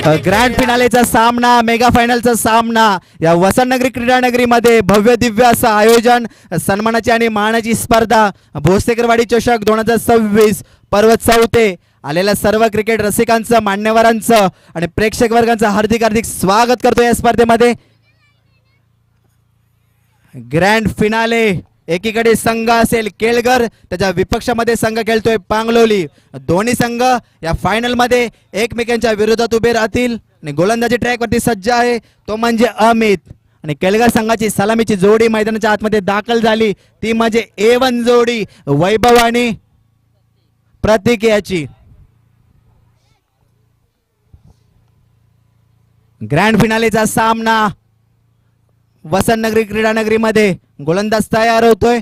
Grand फिनालेचा सामना, mega फायनलचा सामना या वसंतनगरी क्रीडा नगरीमध्ये भव्य दिव्य असं आयोजन, सन्मानाची आणि मानाची स्पर्धा, भोसलेकरवाडी चषक 2026 पर्व 4 आलेल्या सर्व क्रिकेट रसिकांचं, मान्यवरांचं आणि प्रेक्षक वर्गांचं हार्दिक हार्दिक स्वागत करतो या स्पर्धेमध्ये. ग्रँड फिनाले, एकीकडे संघ असेल केळगर, त्याच्या विपक्षामध्ये संघ खेळतोय पांगलोली. दोन्ही संघ या फायनल मध्ये एकमेकांच्या विरोधात उभे राहतील आणि गोलंदाजी ट्रॅक वरती सज्ज आहे तो म्हणजे अमित. आणि केळगर संघाची सलामीची जोडी मैदानाच्या आतमध्ये दाखल झाली, ती म्हणजे A1 जोडी वैभव आणि प्रतीक याची. ग्रँड फिनालेचा सामना वसंतनगरी क्रीडा नगरीमध्ये. गोलंदाज तयार होतोय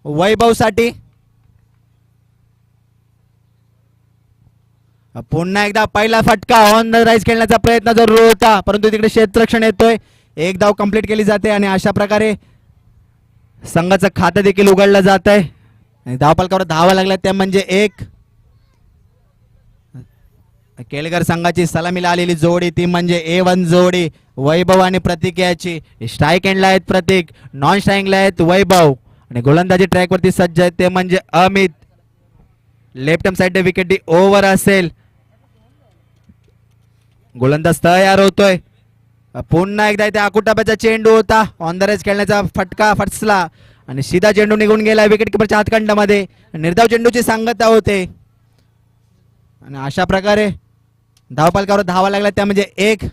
वैभव साठी. पुन्हा एकदा पहिला फटका, ऑन द राईज खेळण्याचा प्रयत्न जरूर होता, परंतु तिकडे क्षेत्ररक्षण येतोय. एक धाव कंप्लीट केली जाते आणि अशा प्रकारे संघाचं खातं देखील उघडलं जात आहे. धावफलकावर धावा लागल्या त्या म्हणजे 1. केळगर संघाची सलामीला आलेली जोडी ती म्हणजे A1 जोडी वैभव आणि प्रतीक याची. स्ट्राईक एंडला आहेत प्रतीक, नॉन स्ट्राईकला आहेत वैभव आणि गोलंदाजी ट्रॅक वरती सज्ज आहेत ते म्हणजे Amit. Left hand side wicket over असेल. गोलंदाज तयार होतोय. पुन्हा एकदा इथे आकुटाप्याचा चेंडू होता, ऑन द रेस खेळण्याचा फटका फटसला आणि सीधा चेंडू निघून गेला विकेट किपरच्या हातखंडामध्ये. निर्धाव चेंडूची सांगता होते आणि अशा प्रकारे धावफलकावर धावा लागला त्या म्हणजे 1.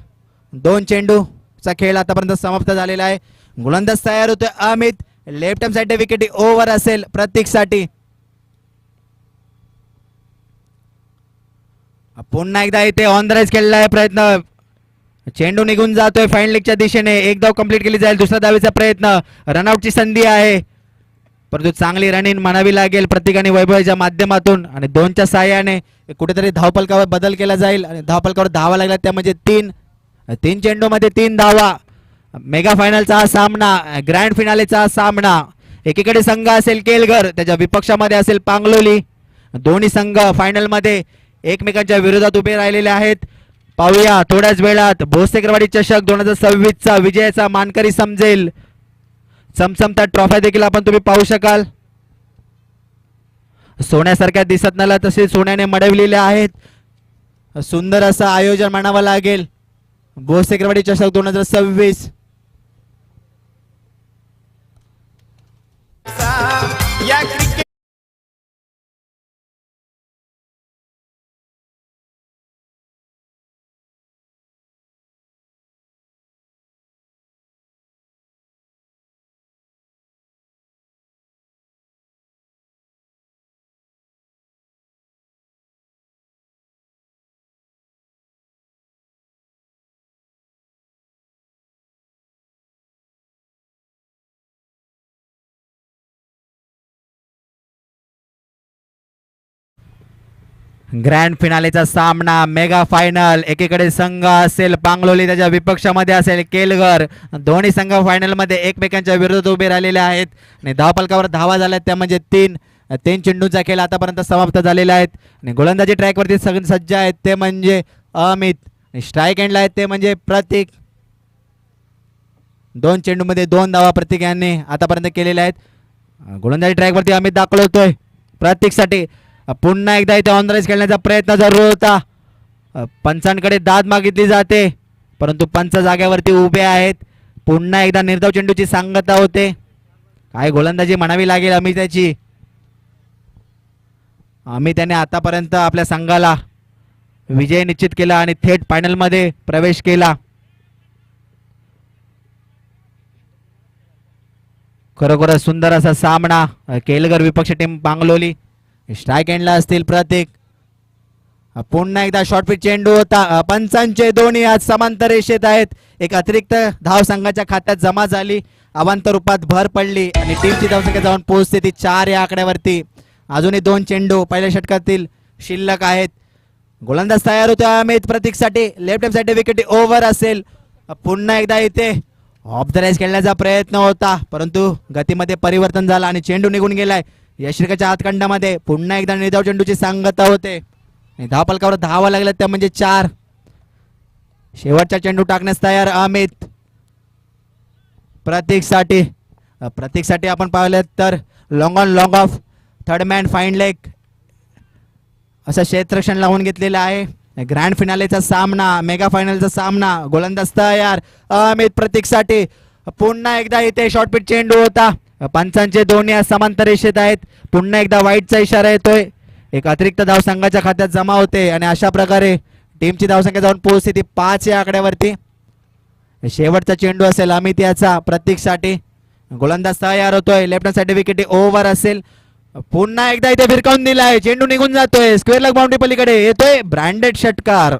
2 चेंडूचा खेळ आतापर्यंत समाप्त झालेला आहे. गोलंदाज तयार होतोय Amit. Left hand side wicket over असेल प्रतीक साठी. पुन्हा एकदा इथे ऑन द राईज खेळला आहे प्रयत्न, चेंडू निघून जातोय फाईन लेगच्या दिशेने. 1 धाव कंप्लीट केली जाईल. दुसऱ्या धावेचा प्रयत्न, रनआउटची संधी आहे परंतु चांगली रनिंग म्हणावी लागेल प्रतीक आणि वैभवच्या माध्यमातून आणि 2च्या साह्याने कुठेतरी धावफलकावर बदल केला जाईल आणि धावफलकावर धावा लागला त्या म्हणजे 3. 3 चेंडू मध्ये 3 धावा. मेगा फायनलचा सामना, ग्रँड फिनालेचा सामना. एकीकडे संघ असेल केळगर, त्याच्या विपक्षामध्ये असेल पांगलोली. दोन्ही संघ फायनल मध्ये एकमेकांच्या विरोधात उभे राहिलेले आहेत. पाहूया थोड्याच वेळात भोसलेकरवाडी चषक 2026चा विजयाचा मानकरी समजेल. चमचमता ट्रॉफ्या देखील आपण तुम्ही पाहू शकाल. सोन्यासारख्या दिसत नाही तसे सोन्याने मडवलेले आहेत. सुंदर असं आयोजन म्हणावं लागेल भोसलेकरवाडी चषक 2026. ग्रँड फिनालेचा सामना, मेगा फायनल. एकीकडे संघ असेल पांगलोली, त्याच्या विपक्षामध्ये असेल केळगर. दोन्ही संघ फायनल मध्ये एकमेकांच्या विरोधात उभे राहिलेले आहेत आणि धावफलकावर धावा झाल्या त्या म्हणजे 3. 3 चेंडूचा खेळ आतापर्यंत समाप्त झालेला आहे आणि गोलंदाजी ट्रॅक वरती सज्ज आहेत ते म्हणजे अमित. स्ट्राईक एंडला आहेत ते म्हणजे प्रतीक. 2 चेंडू मध्ये 2 धावा प्रतीक यांनी आतापर्यंत केलेल्या आहेत. गोलंदाजी ट्रॅक वरती अमित दाखल होतोय प्रतीक साठी. पुन्हा एकदा इथे ऑन द राईज खेळण्याचा प्रयत्न जरूर होता. पंचांकडे दाद मागितली जाते परंतु पंच जाग्यावरती उभे आहेत. पुन्हा एकदा निर्धाव चेंडूची सांगता होते. काय गोलंदाजी म्हणावी लागेल अमिताची. अमित याने आतापर्यंत आपल्या संघाला विजय निश्चित केला आणि थेट फायनल मध्ये प्रवेश केला. खरोखर सुंदर असा सामना. केळगर विपक्ष टीम पांगलोली. स्ट्राईक एंडला असतील प्रतीक. पुन्हा एकदा शॉर्ट पिच चेंडू होता. पंचांचे दोन्ही आज समांतर रेषेत आहेत. एक अतिरिक्त धाव संघाच्या खात्यात जमा झाली, अवांतर रूपात भर पडली आणि टीमची धावसंख्या जाऊन पोहोचते ती 4 या आकड्यावरती. अजूनही 2 चेंडू पहिल्या षटकातील शिल्लक आहेत. गोलंदाज तयार होतो अमित प्रतीकसाठी. Left hand side wicket over असेल. पुन्हा एकदा इथे ऑफ द राईज खेळण्याचा प्रयत्न होता परंतु गतीमध्ये परिवर्तन झालं आणि चेंडू निघून गेलाय यश्रिकाच्या हातखंडामध्ये. पुन्हा एकदा निर्धाव चेंडूची सांगता होते. आणि धावफलकावर धावा लागल्या त्या म्हणजे 4. शेवटचा चेंडू टाकण्यास तयार अमित. प्रतीकसाठी आपण पाहिलं तर long on long of third man fine leg असं क्षेत्ररक्षण लावून घेतलेलं आहे. ग्रँड फिनालेचा सामना, मेगा फायनलचा सामना. गोलंदाज तयार अमित प्रतीकसाठी. पुन्हा एकदा इथे शॉर्टपिच चेंडू होता. पंचांचे दोन्ही समांतर रेषेत आहेत. पुन्हा एकदा वाईटचा इशारा येतोय. एक अतिरिक्त धाव संघाच्या खात्यात जमा होते आणि अशा प्रकारे टीमची धावसंख्या जाऊन पोहोचते ती 5 या आकड्यावरती. शेवटचा चेंडू असेल अमित याचा प्रतीकसाठी. गोलंदाज तयार होतोय. लेफ्ट साइड विकेट ओव्हर असेल. पुन्हा एकदा इथे भिरकावून दिलाय. चेंडू निघून जातोय. स्क्वेअर लेग बाउंड्री पलीकडे येतोय ब्रँडेड षटकार.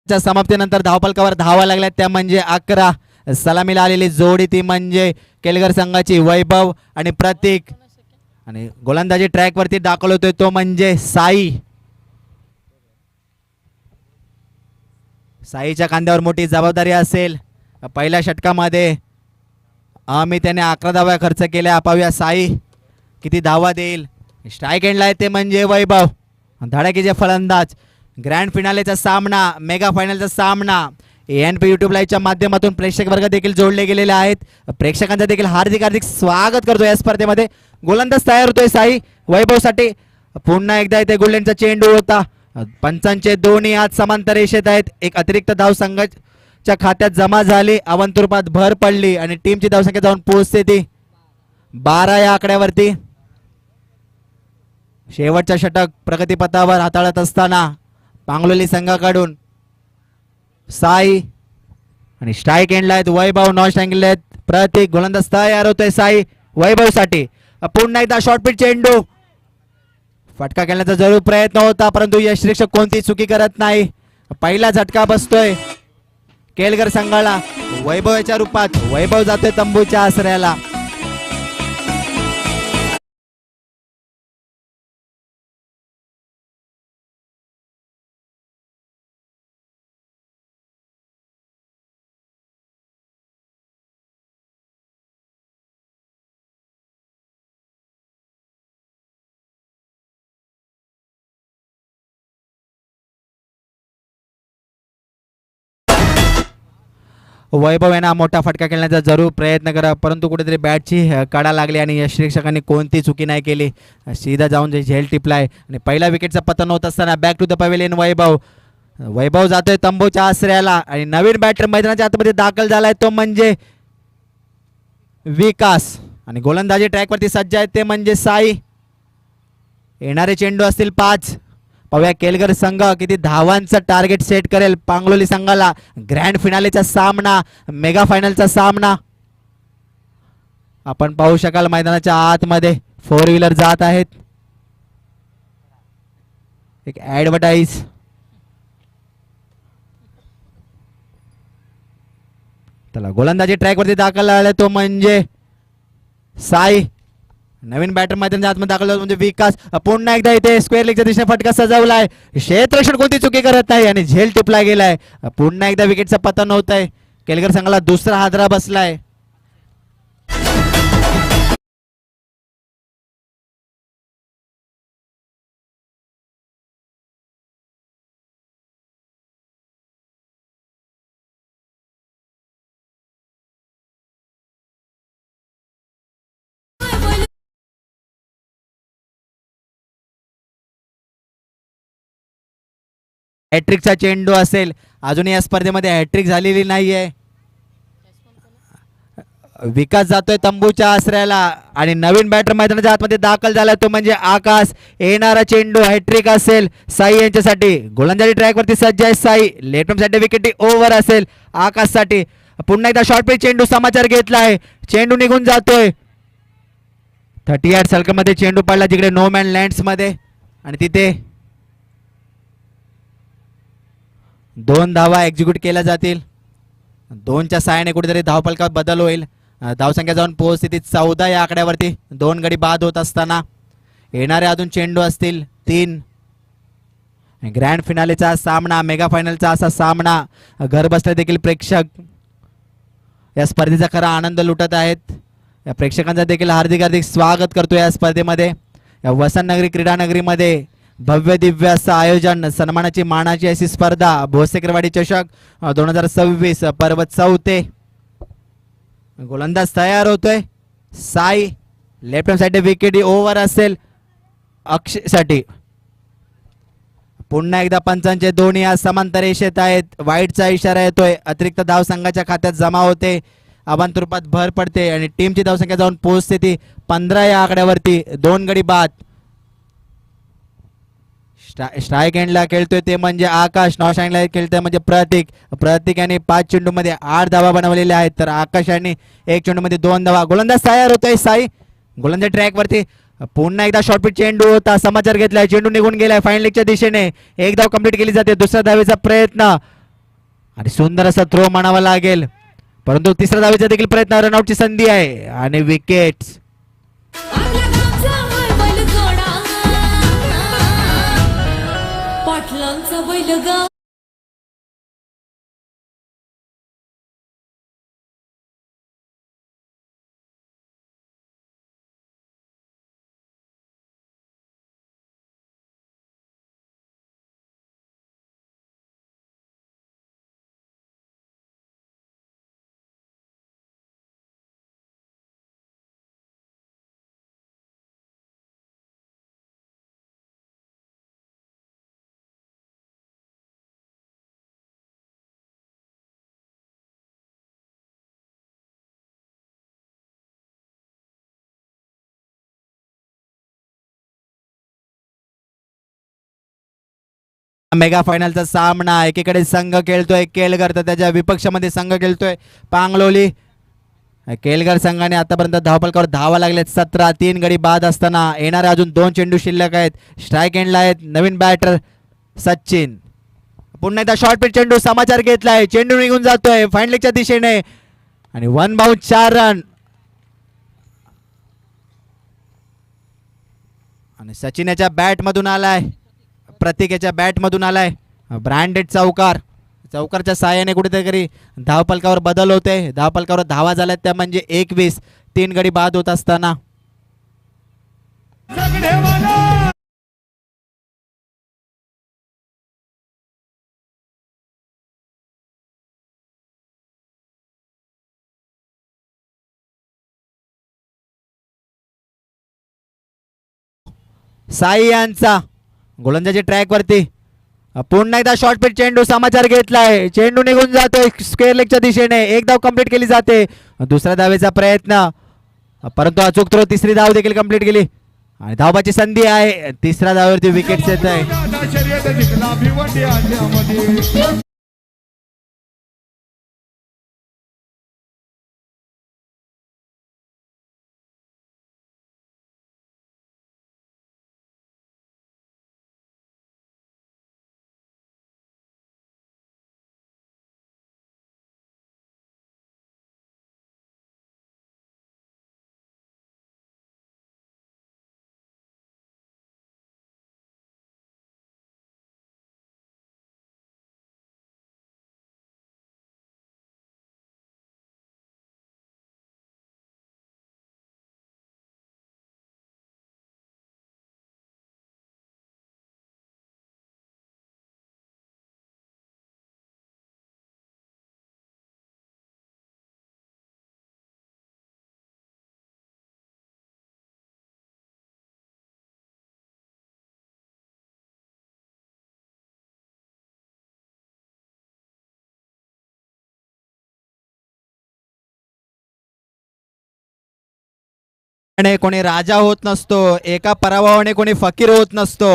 समाप्तीनंतर धावफलकावर धावा लागल्या त्या म्हणजे 11. सलामीला आलेली जोडी ती म्हणजे केलगर संघाची वैभव आणि प्रतीक. आणि गोलंदाजी ट्रॅक वरती दाखल होतोय तो म्हणजे साईच्या खांद्यावर मोठी जबाबदारी असेल. पहिल्या षटकामध्ये अमित याने 11 धावा खर्च केल्या. पाहूया साई किती धावा देईल. स्ट्राईक एंडला आहे ते म्हणजे वैभव. धडाकेचे फलंदाज. ग्रँड फिनालेचा सामना, मेगा फायनलचा सामना. ANP यूट्यूब लाईव्हच्या माध्यमातून प्रेक्षक वर्ग देखील जोडले गेलेले आहेत. प्रेक्षकांचं देखील हार्दिक हार्दिक स्वागत करतो या स्पर्धेमध्ये. गोलंदाज तयार होतोय साई वैभवसाठी. पुन्हा एकदा इथे गोल्डनचा चेंडू होता. पंचांचे दोन्ही हात समांतर रेषेत आहेत. एक अतिरिक्त धाव संघाच्या खात्यात जमा झाली. अवंत रूपात भर पडली आणि टीमची धावसंख्या जाऊन पोहोचते ती 12 या आकड्यावरती. शेवटचा षटक प्रगतीपथावर हाताळत असताना पांगलोली संघाकडून साई आणि स्ट्राईक एंडला आहेत वैभव. नॉन स्ट्राईक आहेत प्रतीक. गोलंदाज तयार होतोय साई वैभवसाठी. पुन्हा एकदा शॉर्टपिच चेंडू. फटका खेळण्याचा जरूर प्रयत्न होता परंतु यष्टिरक्षक कोणती चुकी करत नाही. पहिला झटका बसतोय केलगर संघाला. वैभवाच्या रूपात वैभव जातोय तंबूच्या आसऱ्याला. वैभव यांना मोठा फटका खेळण्याचा जरूर प्रयत्न करा परंतु कुठेतरी बॅटची काढा लागली आणि यष्टिरक्षकांनी कोणती चुकी नाही केली. सीधा जाऊन झेल टिपलाय आणि पहिला विकेटचा पतन होत असताना बॅक टू द पवेलियन वैभव जातोय तंबूच्या आसऱ्याला. आणि नवीन बॅटर मैदानाच्या आतमध्ये दाखल झालाय तो म्हणजे विकास. आणि गोलंदाजी ट्रॅकवरती सज्ज आहेत ते म्हणजे साई. येणारे चेंडू असतील 5. पाहूया केलगर संघ किती धावांचा टार्गेट सेट करेल पांगलोली संघाला. ग्रँड फिनालेचा सामना, मेगा फायनलचा सामना. आपण पाहू शकाल मैदानाच्या आतमध्ये 4 व्हीलर जात आहेत. एक ऍडव्हर्टाइज. त्याला गोलंदाजी ट्रॅकवरती दाखल झाला तो म्हणजे साई. नवीन बॅटर मैदानाच्या आतमध्ये दाखल म्हणजे विकास. पुन्हा एकदा इथे स्क्वेअर लेगच्या दिशेने फटका सजवलाय. क्षेत्ररक्षण कोणती चुकी करत नाही आणि झेल टिपला गेलाय. पुन्हा एकदा विकेटचं पतन होत आहे. केलगर संघाला दुसरा हादरा बसलाय. हॅट्रिकचा चेंडू असेल. अजून या स्पर्धेमध्ये हॅट्रिक झालेली नाहीये. विकास जातोय तंबूच्या आसऱ्याला आणि नवीन बॅटर मैदानाच्या आतमध्ये दाखल झाला तो म्हणजे आकाश. येणारा चेंडू हॅट्रिक असेल साई यांच्यासाठी. गोलंदाजी ट्रॅकवरती सज्ज आहे Sai. Left side wicket over असेल आकाशसाठी. पुन्हा एकदा शॉर्ट पिच चेंडू समाचार घेतला आहे. चेंडू निघून जातोय. 38 सर्कलमध्ये चेंडू पडला जिकडे नो मॅन लँड्स मध्ये आणि तिथे 2 धावा एक्झिक्यूट केल्या जातील. 2च्या सहाय्याने कुठेतरी धावफलकात बदल होईल. धावसंख्या जाऊन पोहोचते 14 या आकड्यावरती. 2 गडी बाद होत असताना येणारे अजून चेंडू असतील 3. ग्रँड फिनालेचा सामना, मेगा फायनलचा असा सामना घर बसल्या देखील प्रेक्षक या स्पर्धेचा खरा आनंद लुटत आहेत. या प्रेक्षकांचा देखील हार्दिक हार्दिक स्वागत करतो या स्पर्धेमध्ये. या वसंतनगरी क्रीडानगरीमध्ये भव्य दिव्य असं आयोजन, सन्मानाची मानाची अशी स्पर्धा भोसेकरवाडी चषक 2026 पर्व 4. गोलंदाज तयार होतोय. Sai left hand side wicket over असेल अक्षयसाठी. पुन्हा एकदा पंचांचे दोन्ही आज समांतर रेषेत आहेत. वाईटचा इशारा येतोय. अतिरिक्त धाव संघाच्या खात्यात जमा होते. अवांत रूपात भर पडते आणि टीमची धावसंख्या जाऊन पोहोचते ती 15 या आकड्यावरती. 2 गडी बाद. स्ट्राईक एंडला खेळतोय ते म्हणजे आकाश. नॉन स्ट्राईकला खेळतोय म्हणजे प्रतीक. प्रतीक यांनी 5 चेंडूमध्ये 8 धावा बनवलेल्या आहेत तर आकाश यांनी 1 चेंडूमध्ये 2 धावा. गोलंदाज तयार होतोय साई. गोलंदाज ट्रॅक वरती. पुन्हा एकदा शॉर्टपिच चेंडू होता. समाचार घेतलाय. चेंडू निघून गेलाय फाईन लेगच्या दिशेने. 1 धाव कंप्लीट केली जाते. दुसऱ्या धावेचा प्रयत्न आणि सुंदर असा थ्रो म्हणावा लागेल परंतु तिसऱ्या धावेचा देखील प्रयत्न. रनआउटची संधी आहे आणि विकेट्स. मेगा फायनलचा सामना. एकीकडे संघ खेळतोय केळगर तर त्याच्या विपक्षामध्ये संघ खेळतोय पांगलोली. केळगर संघाने आतापर्यंत धावफलकावर धावा लागलेत 17. 3 गडी बाद असताना येणारे अजून 2 चेंडू शिल्लक आहेत. स्ट्राईक एंडला आहेत नवीन बॅटर सचिन. पुन्हा एकदा शॉर्ट पिच चेंडू. समाचार घेतलाय. चेंडू निघून जातोय फाईन लेगच्या दिशेने आणि 1 बाउंस 4 रन. आणि सचिन याच्या बॅट मधून आलाय. प्रतीक याच्या बॅट मधून आलाय. ब्रँडेड चौकार. चौकारच्या साहाय्याने कुठेतरी धावफलकावर बदल होते. धावफलकावर धावा झाल्यात त्या म्हणजे 21. 3 गडी बाद होत असताना साई यांचा गोलंदाजी ट्रॅक वरती. पुन्हा एकदा शॉर्ट पिच चेंडू. समाचार घेतलाय. चेंडू निघून जातोय स्क्वेअर लेगच्या दिशेने. 1 धाव कंप्लीट केली जाते. दुसऱ्या धावेचा प्रयत्न परंतु अचूक थ्रो. तिसरी धाव देखील कंप्लीट केली आणि धावाची संधी आहे. तिसऱ्या धावेवरती विकेट येत आहे. कोणी राजा होत नसतो. एका पराभवाने कोणी फकीर होत नसतो.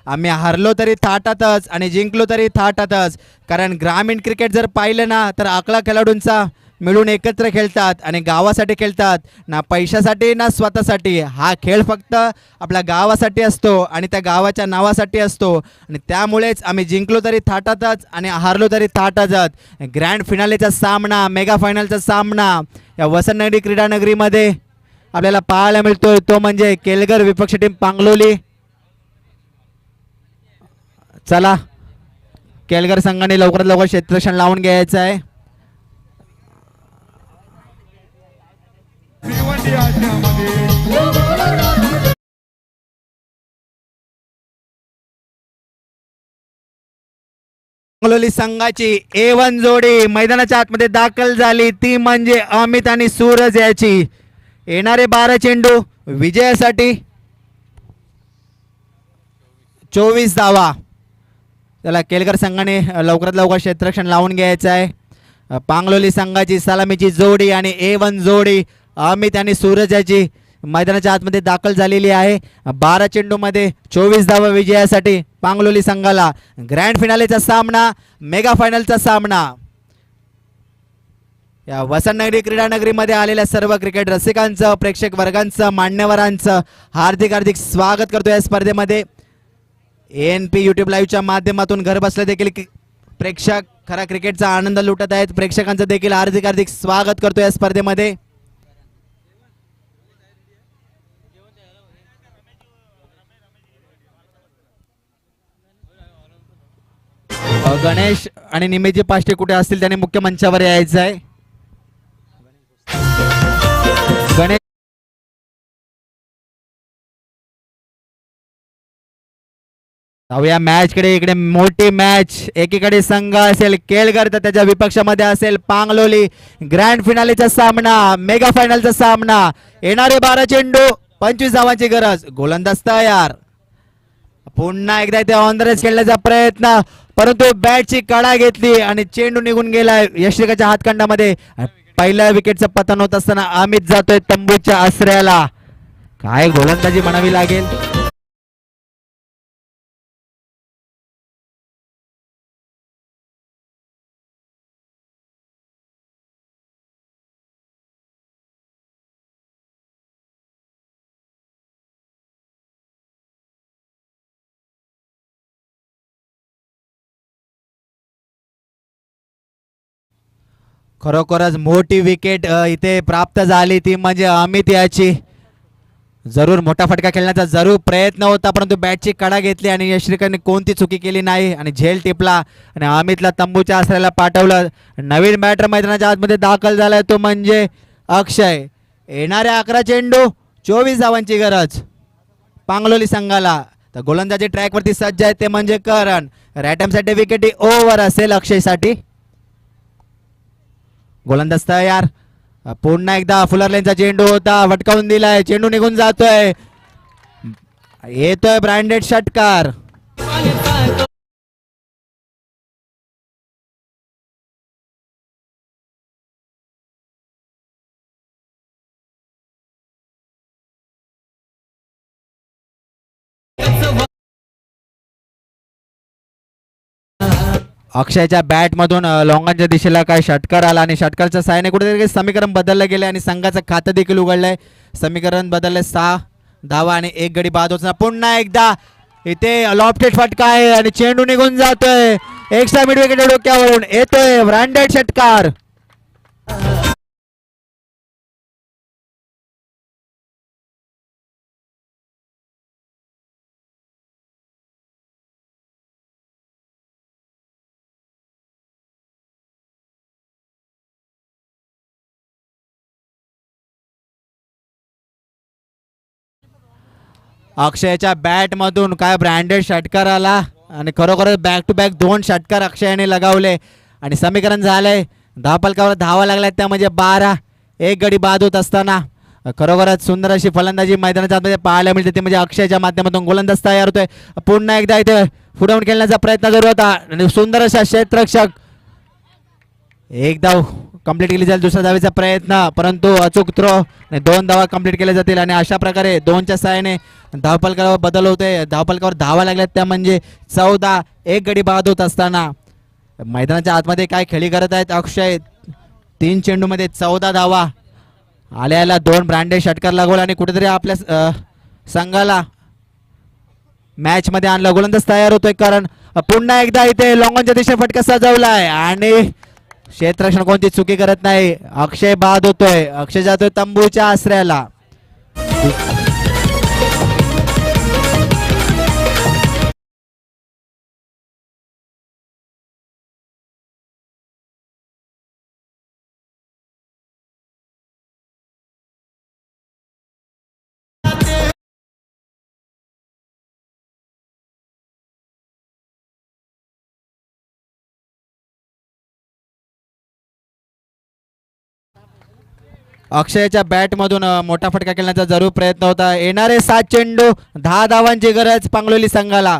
आम्ही हारलो तरी थाटातच आणि जिंकलो तरी थाटातच. कारण ग्रामीण क्रिकेट जर पाहिलं ना तर 11 खेळाडूंचा मिळून एकत्र खेळतात आणि गावासाठी खेळतात, ना पैशासाठी ना स्वतःसाठी. हा खेळ फक्त आपल्या गावासाठी असतो आणि त्या गावाच्या नावासाठी असतो आणि त्यामुळेच आम्ही जिंकलो तरी थाटातच आणि हारलो तरी थाटातच. ग्रँड फिनालेचा सामना, मेगा फायनलचा सामना या वसंतनगरी क्रीडानगरीमध्ये आपल्याला पाहायला मिळतोय, तो म्हणजे केलगर विपक्ष टीम पांगलोली. चला, केलगर संघाने लवकरात लवकर क्षेत्ररक्षण लावून घ्यायचं आहे. पांगलोली संघाची A1 जोडी मैदानाच्या आतमध्ये दाखल झाली, ती म्हणजे अमित आणि सूरज याची. येणारे 12 चेंडू विजयासाठी, 24 धावा. त्याला केलकर संघाने लवकरात लवकर क्षेत्ररक्षण लावून घ्यायचं आहे. पांगलोली संघाची सलामीची जोडी आणि A1 जोडी अमित आणि सूरज याची मैदानाच्या आतमध्ये दाखल झालेली आहे. 12 चेंडूमध्ये 24 धावा विजयासाठी पांगलोली संघाला. ग्रँड फिनालेचा सामना, मेगा फायनलचा सामना. या वसंतनगरी क्रीडानगरीमध्ये आलेल्या सर्व क्रिकेट रसिकांचं, प्रेक्षक वर्गांचं, मान्यवरांचं हार्दिक हार्दिक स्वागत करतो या स्पर्धेमध्ये. ANP यूट्यूब लाईव्हच्या माध्यमातून घर बसले देखील प्रेक्षक खरा क्रिकेटचा आनंद लुटत आहेत. प्रेक्षकांचं देखील हार्दिक हार्दिक स्वागत करतो या स्पर्धेमध्ये. गणेश आणि निमेजी पाष्टे कुठे असतील त्याने मुख्य मंचावर यायचं आहे. गणेश जाऊया मॅच कडे. इकडे मोठी मॅच, एकीकडे संघ असेल केलगर तर त्याच्या विपक्षामध्ये असेल पांगलोली. ग्रँड फिनालेचा सामना, मेगा फायनलचा सामना. येणारे 12 चेंडू, 25 धावांची गरज. गोलंदाज तयार. पुन्हा एकदा इथे ऑन द रेस खेळण्याचा प्रयत्न, परंतु बॅटची कडा घेतली आणि चेंडू निघून गेलाय यशरिकाच्या हातखंडामध्ये. पहिल्या विकेटचं पतन होत असताना अमित जातोय तंबूच्या आश्रयाला. काय गोलंदाजी म्हणावी लागेल. खरोखरच मोठी विकेट इथे प्राप्त झाली, ती म्हणजे अमित याची. जरूर मोठा फटका खेळण्याचा जरूर प्रयत्न होता, परंतु बॅटची कडा घेतली आणि यशरिकाने कोणती चुकी केली नाही आणि झेल टिपला आणि अमितला तंबूच्या आश्रयाला पाठवलं. नवीन बॅटर मैदानाच्या आतमध्ये दाखल झालाय, तो म्हणजे अक्षय. येणाऱ्या 11 चेंडू, 24 धावांची गरज पांगलोली संघाला. तर गोलंदाजी ट्रॅकवरती सज्ज आहे, ते म्हणजे करण. रॅटमसाठी विकेट ओव्हर असेल अक्षयसाठी. गोलंदाज तयार. पुन्हा एकदा फुलरलेनचा चेंडू होता, वटकावून दिलाय, चेंडू निघून जातोय. येतोय ब्रँडेड षटकार. अक्षयच्या बॅट मधून लॉंगांच्या दिशेला काय षटकार आला आणि षटकारच्या साहाय्याने कुठेतरी समीकरण बदललं गेलं आणि संघाचं खातं देखील उघडलंय. समीकरण बदललंय. 6 धावा आणि 1 गडी बाद होता. पुन्हा एकदा इथे लॉफ्टेड फटका आहे आणि चेंडू निघून जातोय. एक्स्ट्रा मिड विकेट डोक्यावरून येतोय ब्रँडेड षटकार. अक्षयच्या बॅट मधून काय ब्रँडेड षटकार आला आणि खरोखरच बॅक टू बॅक 2 षटकार अक्षयाने लगावले आणि समीकरण झालंय. धावफलकावर धावा लागल्या, त्या म्हणजे 12. 1 गडी बाद होत असताना खरोखरच सुंदर अशी फलंदाजी मैदानाच्या आतमध्ये पाहायला मिळते, ते म्हणजे अक्षयच्या माध्यमातून. गोलंदाज तयार होतोय. पुन्हा एकदा इथे फुडवून खेळण्याचा प्रयत्न करत होता आणि सुंदर असा क्षेत्ररक्षक. 1 धाव कंप्लीट केली जाईल. दुसऱ्या धावेचा प्रयत्न, परंतु अचूक थ्रो. 2 धावा कंप्लीट केल्या जातील आणि अशा प्रकारे 2च्या सहाय्याने धावफलकावर बदल होते. धावफलकावर धावा लागल्यात, त्या म्हणजे 14. 1 गडी बाद होत असताना मैदानाच्या आतमध्ये काय खेळी करत आहेत अक्षय. 3 चेंडूमध्ये 14 धावा आल्याला 2 ब्रँडेड षटकार लागवला आणि कुठेतरी आपल्या संघाला मॅच मध्ये आणलं. गोलंदाज तयार होतोय कारण पुन्हा एकदा इथे लॉंगॉनच्या दिशेने फटका सजवलाय आणि क्षेत्ररक्षण कोणती चुकी करत नाही. अक्षय बाद होतोय. अक्षय जातोय तंबूच्या आसऱ्याला. अक्षयच्या बॅट मधून मोठा फटका खेळण्याचा जरूर प्रयत्न होता. येणारे 7 चेंडू 10 धावांची गरज पांगलोली संघाला.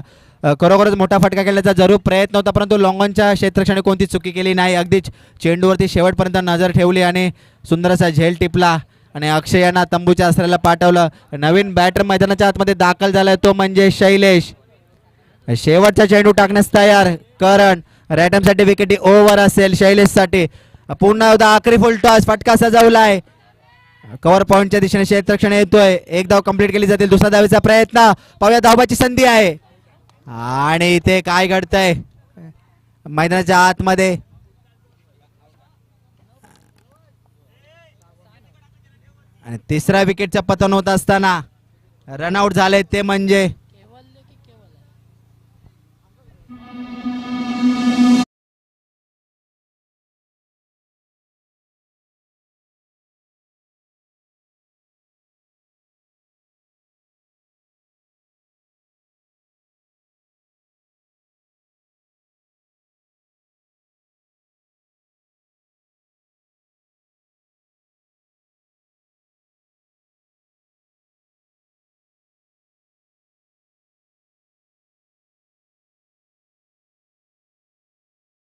खरोखरच मोठा फटका खेळण्याचा जरूर प्रयत्न होता परंतु लॉंगॉनच्या क्षेत्ररक्षणाने कोणती चुकी केली नाही. अगदीच चेंडूवरती शेवटपर्यंत नजर ठेवली आणि सुंदर असा झेल टिपला आणि अक्षय यांना तंबूच्या आसऱ्याला पाठवलं. नवीन बॅटर मैदानाच्या आतमध्ये दाखल झालाय तो म्हणजे शैलेश. शेवटचा चेंडू टाकण्यास तयार करण. रॅटमसाठी विकेटी ओव्हर असेल शैलेशसाठी. पुन्हा एकदा आखरी फुल टॉस फटका सजवलाय. कव्हर पॉइंटच्या दिशेने क्षेत्ररक्षण येतोय. एक धाव कंप्लीट केली जातील. दुसरा धावेचा प्रयत्न. पाहूया धावाची संधी आहे आणि इथे काय घडतंय मैदानाच्या आतमध्ये. आणि तिसरा विकेटचं पतन होत असताना रनआउट झाले ते म्हणजे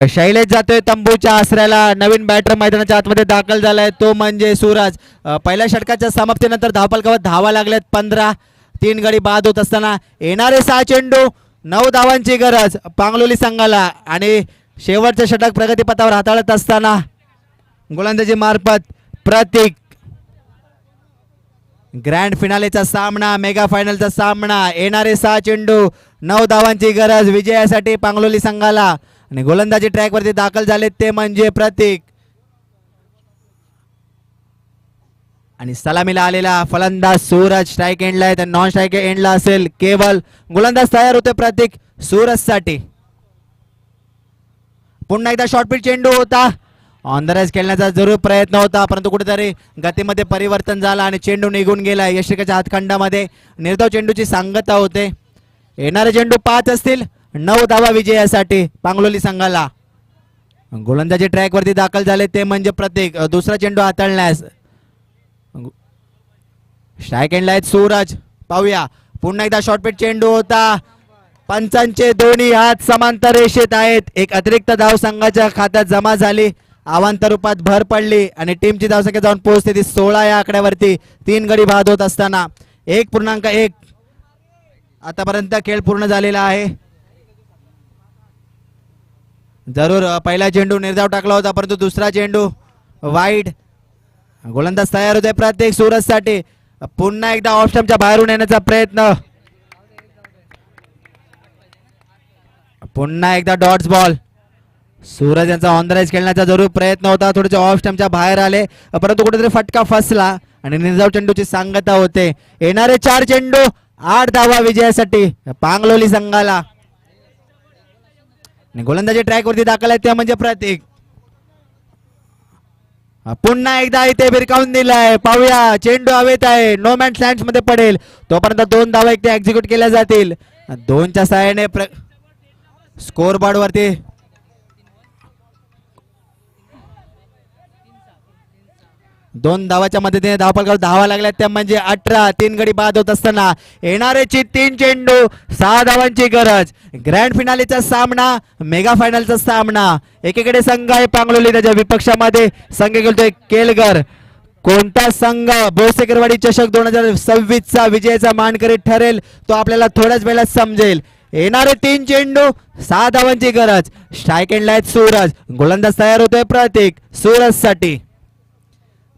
शैलेश जातोय तंबूच्या आसऱ्याला. नवीन बॅटर मैदानाच्या आतमध्ये दाखल झालाय तो म्हणजे सूरज. पहिल्या षटकाच्या समाप्तीनंतर धावफलकावर धावा लागल्यात 15. 3 गडी बाद होत असताना येणारे 6 चेंडू 9 धावांची गरज पांगलोली संघाला आणि शेवटचे षटक प्रगतीपथावर हाताळत असताना गोलंदाजी मार्फत प्रतीक. ग्रँड फिनालेचा सामना, मेगा फायनलचा सामना. येणारे 6 चेंडू 9 धावांची गरज विजयासाठी पांगलोली संघाला आणि गोलंदाजी ट्रॅक वरती दाखल झाले ते म्हणजे प्रतीक. आणि सलामीला आलेला फलंदाज सूरज स्ट्राईक एंडला आहे तर नॉन स्ट्राईक एंडला असेल केवल. गोलंदाज तयार होते प्रतीक सूरज साठी. पुन्हा एकदा शॉर्टपिच चेंडू होता. ऑन द रेस खेळण्याचा जरूर प्रयत्न होता परंतु कुठेतरी गतीमध्ये परिवर्तन झाला आणि चेंडू निघून गेला. यष्टिकाच्या हातखंडामध्ये निर्धाव चेंडूची सांगता होते. येणारे चेंडू 5 असतील. 9 धावा विजयासाठी पांगलोली संघाला. गोलंदाजी ट्रॅक वरती दाखल झाले ते म्हणजे प्रतीक. दुसरा चेंडू हाताळण्यास स्ट्राईक एंडला आहेत सूरज. पाहूया पुन्हा एकदा शॉर्टपिच चेंडू होता. पंचांचे दोन्ही हात समांतर रेषेत आहेत. एक अतिरिक्त धाव संघाच्या खात्यात जमा झाली. अवांतर रूपात भर पडली आणि टीमची धावसंख्या जाऊन पोहोचते ती 16 या आकड्यावरती. 3 गडी बाद होत असताना 1.1 आतापर्यंत खेळ पूर्ण झालेला आहे. जरूर पहिला चेंडू निर्धाव टाकला होता परंतु दुसरा चेंडू वाईड. गोलंदाज तयार होते प्रत्येक सूरज साठी. पुन्हा एकदा ऑफ स्टंपच्या बाहेरून येण्याचा प्रयत्न. पुन्हा एकदा डॉट्स बॉल. सूरज यांचा ऑन द रेस खेळण्याचा जरूर प्रयत्न होता. थोडेसे ऑफ स्टंपच्या बाहेर आले परंतु कुठेतरी फटका फसला आणि निर्धाव चेंडूची सांगता होते. येणारे 4 चेंडू 8 धावा विजयासाठी पांगलोली संघाला. गोलंदाजी ट्रॅक वरती दाखल आहे ते म्हणजे प्रतीक. पुन्हा एकदा इथे भिरकावून दिलाय. पाहूया चेंडू हवेत आहे. नो मॅन स्लॅन्ड्स मध्ये पडेल तोपर्यंत 2 धावा इथे एक्झिक्यूट केल्या जातील. 2च्या सहाय्याने स्कोर बोर्ड वरती 2 धावाच्या मदतीने धावफलकावर धावा लागल्या त्या म्हणजे 18. 3 गडी बाद होत असताना येणारे 3 चेंडू 6 धावांची गरज. ग्रँड फिनालेचा सामना, मेगा फायनलचा सामना. एकीकडे संघ आहे पांगलोली त्याच्या विपक्षामध्ये संघ खेळतोय केलगर. कोणता संघ भोसेकरवाडी चषक 2026 चा विजयाचा मानकरी ठरेल तो आपल्याला थोड्याच वेळात समजेल. येणारे 3 चेंडू 6 धावांची गरज. स्ट्राईक एंडला आहेत सूरज. गोलंदाज तयार होतोय प्रतीक सूरज साठी.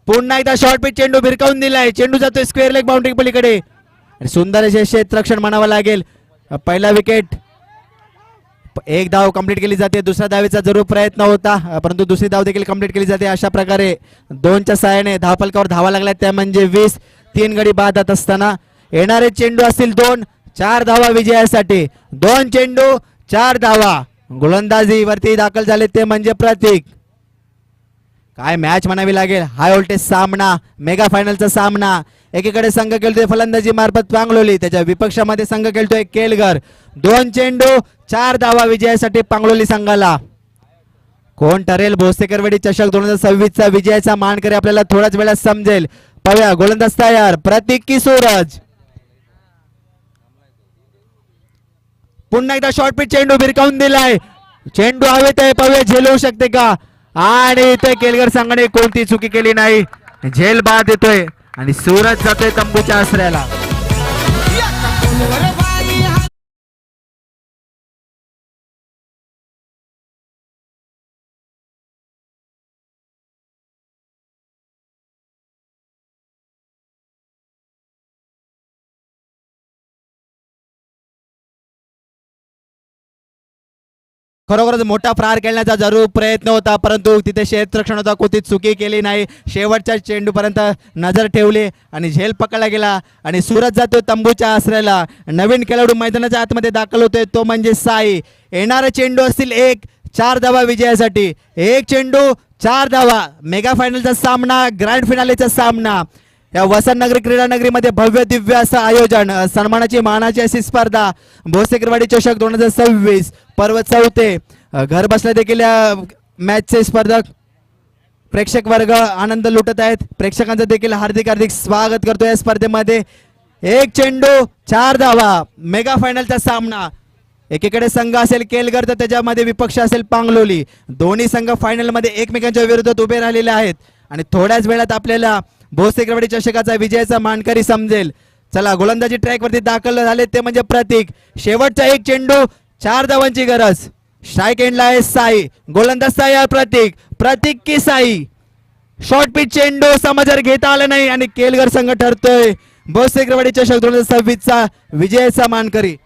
पुन्हा एकदा शॉर्ट पिच चेंडू भिरकावून दिलाय. चेंडू जातोय स्क्वेअर लेग बाउंड्री पलीकडे आणि सुंदर असे क्षेत्ररक्षण म्हणावं लागेल. पहिला विकेट. एक धाव कंप्लीट केली जाते. दुसऱ्या धावेचा जरूर प्रयत्न होता परंतु दुसरी धाव देखील कंप्लीट केली जाते. अशा प्रकारे 2च्या सहाय्याने धावफलकावर धावा लागल्या त्या म्हणजे 20. 3 गडी बाद असताना येणारे चेंडू असतील 2. 4 धावा विजयासाठी. 2 चेंडू 4 धावा. गोलंदाजी वरती दाखल झाले ते म्हणजे प्रतीक. काय मॅच म्हणावी लागेल. हाय व्होल्टेज सामना, मेगा फायनलचा सामना. एकीकडे संघ खेळतोय फलंदाजी मार्फत पांगलोली, त्याच्या विपक्षामध्ये संघ खेळतोय केलगर. 2 चेंडू 4 धावा विजयासाठी पांगलोली संघाला. कोण ठरेल भोसलेकरवाडी चषक 2026 चा विजयाचा मानकरी आपल्याला थोड्याच वेळात समजेल. पाहूया गोलंदाज तयार प्रतीक की सूरज. पुन्हा एकदा शॉर्ट पिच चेंडू भिरकावून दिलाय. चेंडू हवेत आहे. पाहूया झेल होऊ शकते का. आणि इथे केलगर संघाने कोणती चुकी केली नाही. झेल बाद येतोय आणि सूरज जातोय तंबूच्या आसऱ्याला. खरोखरच मोठा प्रहार खेळण्याचा जरूर प्रयत्न होता परंतु तिथे क्षेत्ररक्षण होता. कोणती चुकी केली नाही. शेवटच्या चेंडूपर्यंत नजर ठेवली आणि झेल पकडला गेला आणि सूरज जातो तंबूच्या आसऱ्याला. नवीन खेळाडू मैदानाच्या आतमध्ये दाखल होतोय तो म्हणजे साई. येणारे चेंडू असतील 1. 4 धावा विजयासाठी. 1 चेंडू 4 धावा. मेगा फायनलचा सामना, ग्रँड फिनालेचा सामना. या वसंतनगरी क्रीडा नगरीमध्ये भव्य दिव्य असं आयोजन, सन्मानाची मानाची अशी स्पर्धा भोसलेकरवाडी चषक 2026 पर्व 4. घर बसल्या देखील या मॅचचे स्पर्धक प्रेक्षक वर्ग आनंद लुटत आहेत. प्रेक्षकांचं देखील हार्दिक हार्दिक स्वागत करतो या स्पर्धेमध्ये. 1 चेंडू 4 धावा. मेगा फायनलचा सामना. एकीकडे संघ असेल केलगर तर त्याच्यामध्ये विपक्ष असेल पांगलोली. दोन्ही संघ फायनलमध्ये एकमेकांच्या विरोधात उभे राहिलेले आहेत आणि थोड्याच वेळात आपल्याला भोसलेकरवाडी चषकाचा विजयाचा मानकरी समजेल. चला गोलंदाजी ट्रॅक वरती दाखल झाले ते म्हणजे प्रतीक. शेवटचा 1 चेंडू 4 धावांची गरज. स्ट्राईक एंडला आहे साई. गोलंदाज तयार प्रतीक. प्रतीक की साई. शॉर्ट पिच चेंडू समजर घेता आला नाही आणि केलगर संघ ठरतोय भोसलेकरवाडी चषक 2026 चा विजयाचा मानकरी.